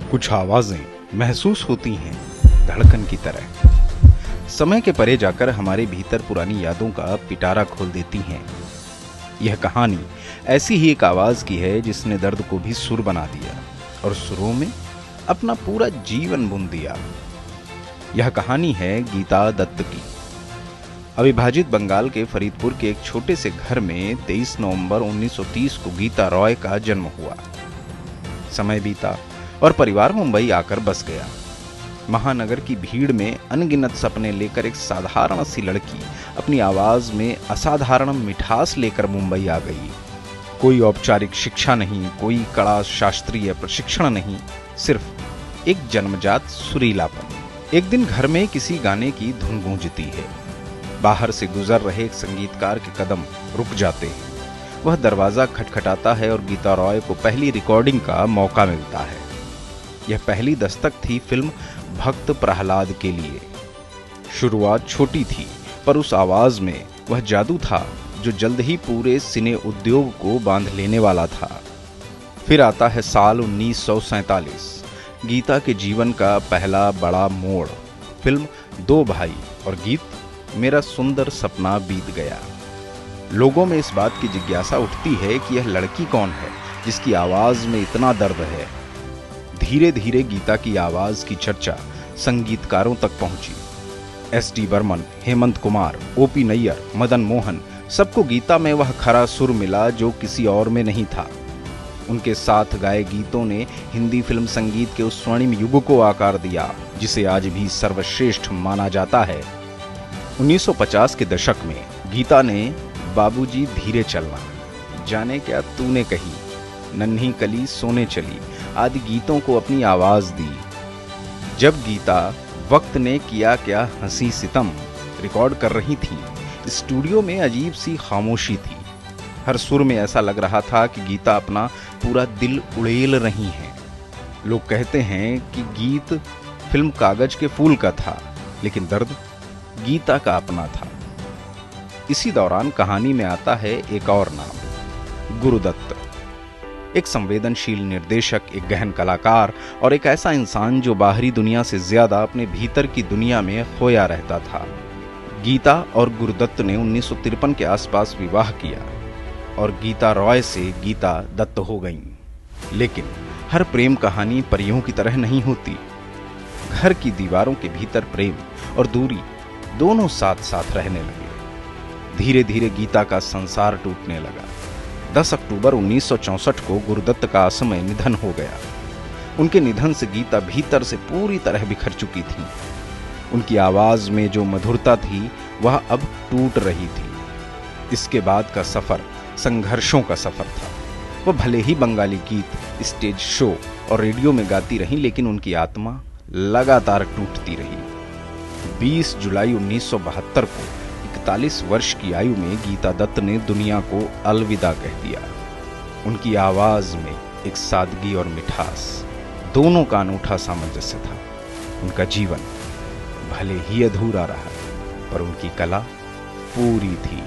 कुछ आवाजें महसूस होती हैं धड़कन की तरह, समय के परे जाकर हमारे भीतर पुरानी यादों का पिटारा खोल देती हैं। यह कहानी ऐसी ही एक आवाज की है जिसने दर्द को भी सुर बना दिया और सुरों में अपना पूरा जीवन बुन दिया। यह कहानी है गीता दत्त की। अविभाजित बंगाल के फरीदपुर के एक छोटे से घर में 23 नवंबर 1930 को गीता रॉय का जन्म हुआ। समय बीता और परिवार मुंबई आकर बस गया। महानगर की भीड़ में अनगिनत सपने लेकर एक साधारण सी लड़की अपनी आवाज में असाधारण मिठास लेकर मुंबई आ गई। कोई औपचारिक शिक्षा नहीं, कोई कड़ा शास्त्रीय प्रशिक्षण नहीं, सिर्फ एक जन्मजात सुरीलापन। एक दिन घर में किसी गाने की धुन गूंजती है। बाहर से गुजर रहे एक संगीतकार के कदम रुक जाते हैं। वह दरवाजा खटखटाता है और गीता रॉय को पहली रिकॉर्डिंग का मौका मिलता है। यह पहली दस्तक थी फिल्म भक्त प्रहलाद के लिए। शुरुआत छोटी थी, पर उस आवाज में वह जादू था जो जल्द ही पूरे सिने उद्योग को बांध लेने वाला था। फिर आता है साल 1947, गीता के जीवन का पहला बड़ा मोड़। फिल्म दो भाई और गीत मेरा सुंदर सपना बीत गया। लोगों में इस बात की जिज्ञासा उठती है कि यह लड़की कौन है जिसकी आवाज में इतना दर्द है। धीरे धीरे गीता की आवाज की चर्चा संगीतकारों तक पहुंची। एस.डी. बर्मन, हेमंत कुमार, ओ.पी. नैयर, मदन मोहन, सबको गीता में वह खरा सुर मिला जो किसी और में नहीं था। उनके साथ गाए गीतों ने हिंदी फिल्म संगीत के उस स्वर्णिम युग को आकार दिया जिसे आज भी सर्वश्रेष्ठ माना जाता है। 1950 के दशक में गीता ने बाबूजी धीरे चलना, जाने क्या तूने कही, नन्ही कली सोने चली आदि गीतों को अपनी आवाज दी। जब गीता वक्त ने किया क्या हंसी सितम रिकॉर्ड कर रही थी, स्टूडियो में अजीब सी खामोशी थी। हर सुर में ऐसा लग रहा था कि गीता अपना पूरा दिल उड़ेल रही हैं। लोग कहते हैं कि गीत फिल्म कागज के फूल का था, लेकिन दर्द गीता का अपना था। इसी दौरान कहानी में आता है एक और नाम, गुरुदत्त। एक संवेदनशील निर्देशक, एक गहन कलाकार और एक ऐसा इंसान जो बाहरी दुनिया से ज्यादा अपने भीतर की दुनिया में खोया रहता था। गीता और गुरुदत्त ने 1953 के आसपास विवाह किया और गीता रॉय से गीता दत्त हो गईं। लेकिन हर प्रेम कहानी परियों की तरह नहीं होती। घर की दीवारों के भीतर प्रेम और दूरी दोनों साथ साथ रहने लगे। धीरे धीरे गीता का संसार टूटने लगा। 10 अक्टूबर 1964 को गुरुदत्त का असमय निधन हो गया। उनके निधन से गीता भीतर से पूरी तरह बिखर चुकी थी। उनकी आवाज में जो मधुरता थी वह अब टूट रही थी। इसके बाद का सफर संघर्षों का सफर था। वह भले ही बंगाली गीत, स्टेज शो और रेडियो में गाती रहीं, लेकिन उनकी आत्मा लगातार टूटती रही। 20 जुलाई 1972 को 41 वर्ष की आयु में गीता दत्त ने दुनिया को अलविदा कह दिया। उनकी आवाज में एक सादगी और मिठास, दोनों का अनूठा सामंजस्य था। उनका जीवन भले ही अधूरा रहा, पर उनकी कला पूरी थी।